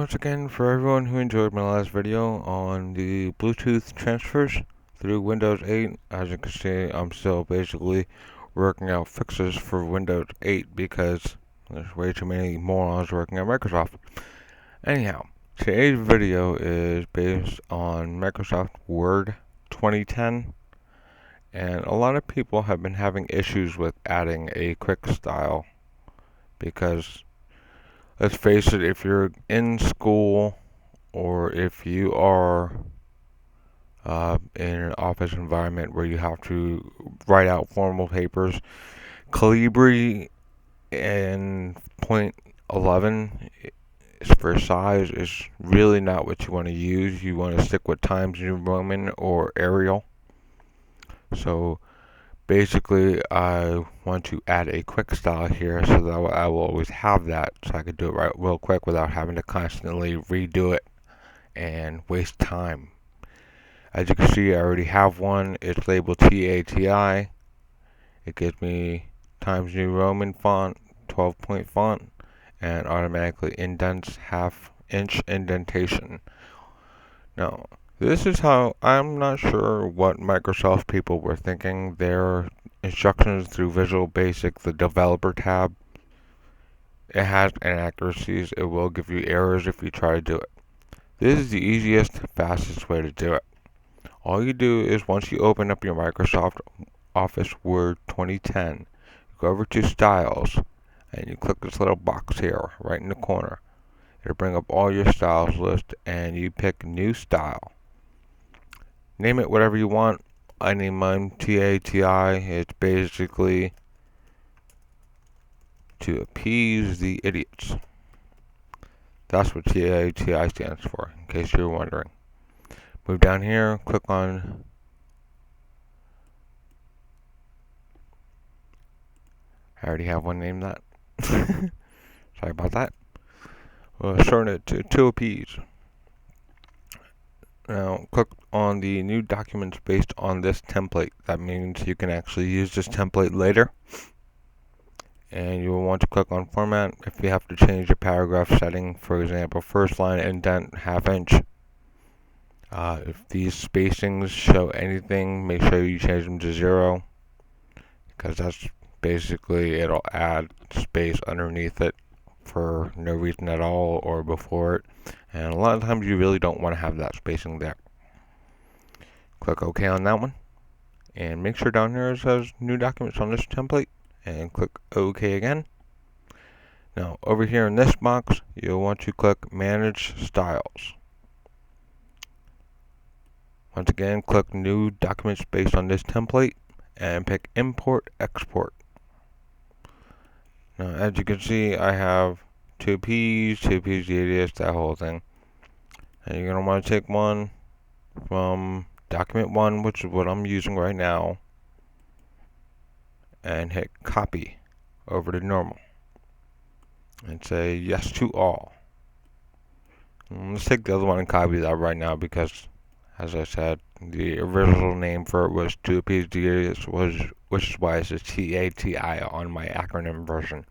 once again, for everyone who enjoyed my last video on the Bluetooth transfers through Windows 8, as you can see, I'm still basically working out fixes for Windows 8 because there's way too many morons working at Microsoft. Anyhow, today's video is based on Microsoft Word 2010, and a lot of people have been having issues with adding a QuickStyle because, let's face it, if you're in school or if you are in an office environment where you have to write out formal papers, Calibri and .11 for size is really not what you want to use. You want to stick with Times New Roman or Arial. So basically, I want to add a QuickStyle here so that I will always have that, so I could do it right real quick without having to constantly redo it and waste time. As you can see, I already have one. It's labeled TATI. It gives me Times New Roman font, 12-point font, and automatically indents half-inch indentation. Now, this is how, I'm not sure what Microsoft people were thinking. Their instructions through Visual Basic, the developer tab, it has inaccuracies. It will give you errors if you try to do it. This is the easiest, fastest way to do it. All you do is, once you open up your Microsoft Office Word 2010, you go over to Styles, and you click this little box here, right in the corner. It'll bring up all your styles list, and you pick New Style. Name it whatever you want. I name mine TATI. It's basically to appease the idiots. That's what TATI stands for, in case you're wondering. Move down here, click on I already have one named that. Sorry about that. We'll shorten it to 2Ps. Now, click on the new documents based on this template. That means you can actually use this template later. And you will want to click on Format if you have to change your paragraph setting. For example, first line indent half-inch. If these spacings show anything, make sure you change them to 0, because that's basically, it'll add space underneath it for no reason at all or before it, and a lot of times you really don't want to have that spacing there. Click OK on that one, and make sure down here it says new documents on this template, and click OK again. Now over here in this box, you'll want to click Manage Styles. Once again, click New Documents based on this template and pick Import Export. Now, as you can see, I have 2Ps, 2Ps radius, that whole thing. And you're going to want to take one from document 1, which is what I'm using right now, and hit Copy over to normal. And say Yes to all. And let's take the other one and copy that right now because, as I said, the original name for it was 2Ps radius, which is why it says TATI on my acronym version.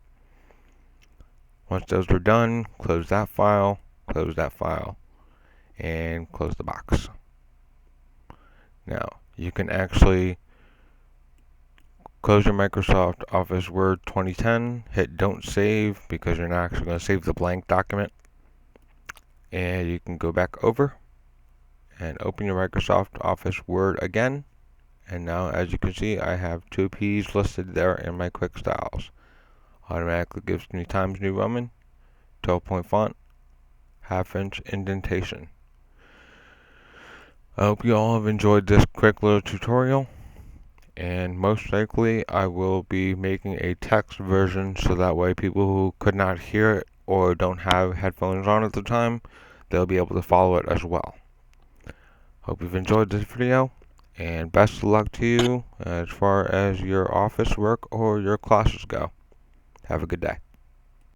Once those are done, close that file, and close the box. Now, you can actually close your Microsoft Office Word 2010, hit Don't Save because you're not actually going to save the blank document, and you can go back over and open your Microsoft Office Word again. And now, as you can see, I have 2Ps listed there in my QuickStyles. Automatically gives me Times New Roman, 12-point font, half-inch indentation. I hope you all have enjoyed this quick little tutorial, and most likely I will be making a text version so that way people who could not hear it or don't have headphones on at the time, they'll be able to follow it as well. Hope you've enjoyed this video, and best of luck to you as far as your office work or your classes go. Have a good day.